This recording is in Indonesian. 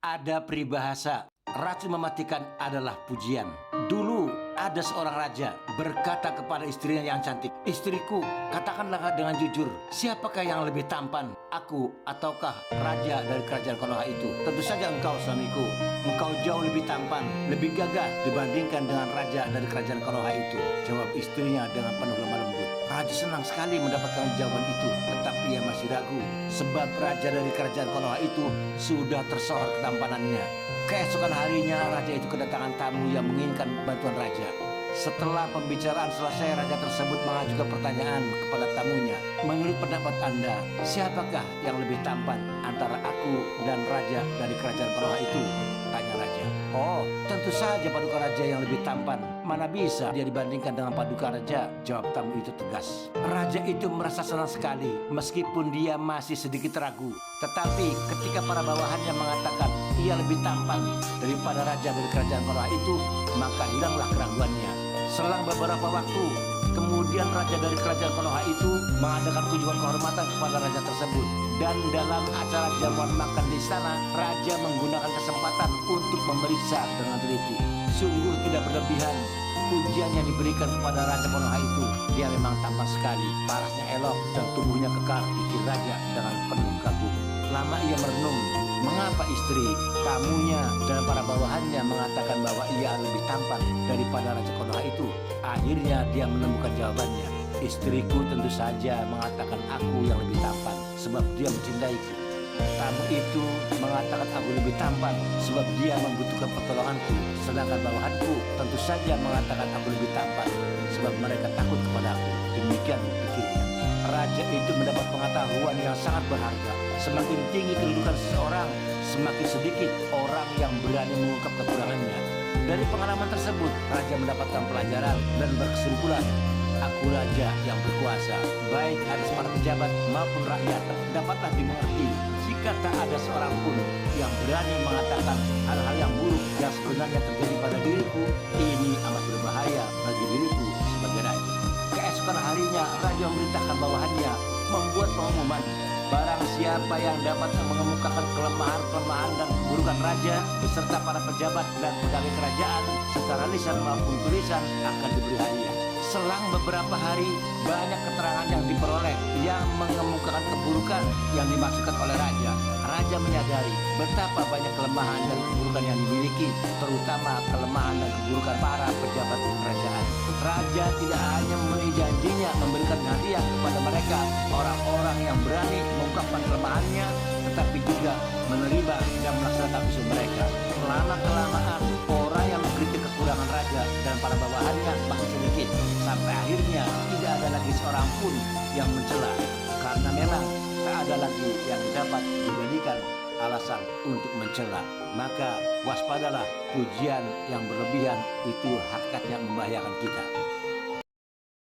Ada peribahasa, racun mematikan adalah pujian. Dulu ada seorang raja berkata kepada istrinya yang cantik, "Istriku, katakanlah dengan jujur, siapakah yang lebih tampan, aku ataukah raja dari kerajaan Konoha itu? Tentu saja engkau, suamiku. Engkau jauh lebih tampan, lebih gagah dibandingkan dengan raja dari kerajaan Konoha itu," jawab istrinya dengan penuh lemah lembut. Raja senang sekali mendapatkan jawaban itu, tetapi ia masih ragu, sebab raja dari kerajaan Konoha itu sudah tersohor ketampanannya. Keesokan harinya, raja itu kedatangan tamu yang menginginkan bantuan raja. Setelah pembicaraan selesai, raja tersebut mengajukan pertanyaan kepada tamunya. "Menurut pendapat Anda, siapakah yang lebih tampan antara aku dan raja dari kerajaan Konoha itu?" tanya raja. "Oh, tentu saja paduka raja yang lebih tampan. Mana bisa dia dibandingkan dengan paduka raja?" jawab tamu itu tegas. Raja itu merasa senang sekali meskipun dia masih sedikit ragu. Tetapi ketika para bawahannya mengatakan ia lebih tampan daripada raja dari kerajaan Konoha itu, maka hilanglah keraguannya. Selang beberapa waktu kemudian, raja dari kerajaan Konoha itu mengadakan kunjungan kehormatan kepada raja tersebut. Dan dalam acara jamuan makan di istana, raja menggunakan kesempatan untuk memeriksa dengan teliti. Sungguh tidak berlebihan pujian yang diberikan kepada raja Konoha itu. Dia memang tampan sekali, parasnya elok, dan tubuhnya kekar, pikir raja dengan penuh kagum. Lama ia merenung, mengapa istri, tamunya, dan para bawahannya mengatakan bahwa ia lebih tampan daripada raja Konoha itu. Akhirnya dia menemukan jawabannya. "Istriku tentu saja mengatakan aku yang lebih tampan sebab dia mencintaiku. Tamu itu mengatakan aku lebih tampan sebab dia membutuhkan pertolonganku. Sedangkan bawahanku tentu saja mengatakan aku lebih tampan sebab mereka takut kepadaku." Demikian pikirnya. Raja itu mendapat pengetahuan yang sangat berharga. Semakin tinggi kedudukan seseorang, semakin sedikit orang yang berani mengungkap kekurangannya. Dari pengalaman tersebut, raja mendapatkan pelajaran dan berkesimpulan, "Aku raja yang berkuasa, baik atas para pejabat maupun rakyat. Dapatlah dimengerti, jika tak ada seorang pun yang berani mengatakan hal-hal yang buruk yang sebenarnya terjadi pada diriku, ini amat berbahaya bagi diriku sebagai raja." Keesokan harinya, raja memerintahkan bawahannya membuat pengumuman. Barang siapa yang dapat mengemukakan kelemahan-kelemahan dan keburukan raja beserta para pejabat dan pegawai kerajaan secara lisan maupun tulisan akan diberi hadiah. Selang beberapa hari, banyak keterangan yang diperoleh yang mengemukakan keburukan yang dimaksudkan oleh raja. Raja menyadari betapa banyak kelemahan dan keburukan yang dimiliki, terutama kelemahan dan keburukan para pejabat kerajaan. Raja tidak hanya memenuhi janjinya memberikan hadiah kepada mereka, orang-orang yang berani mengungkapkan kelemahannya, tetapi juga menerima dan melaksanakan usul mereka. Lama-kelamaan, orang yang mengkritik kekurangan raja dan para bawahannya makin sedikit, sampai akhirnya tidak ada lagi seorang pun yang mencela, karena memang tak ada lagi yang dapat dijadikan alasan untuk mencela. Maka waspadalah, pujian yang berlebihan itu hakikatnya membahayakan kita.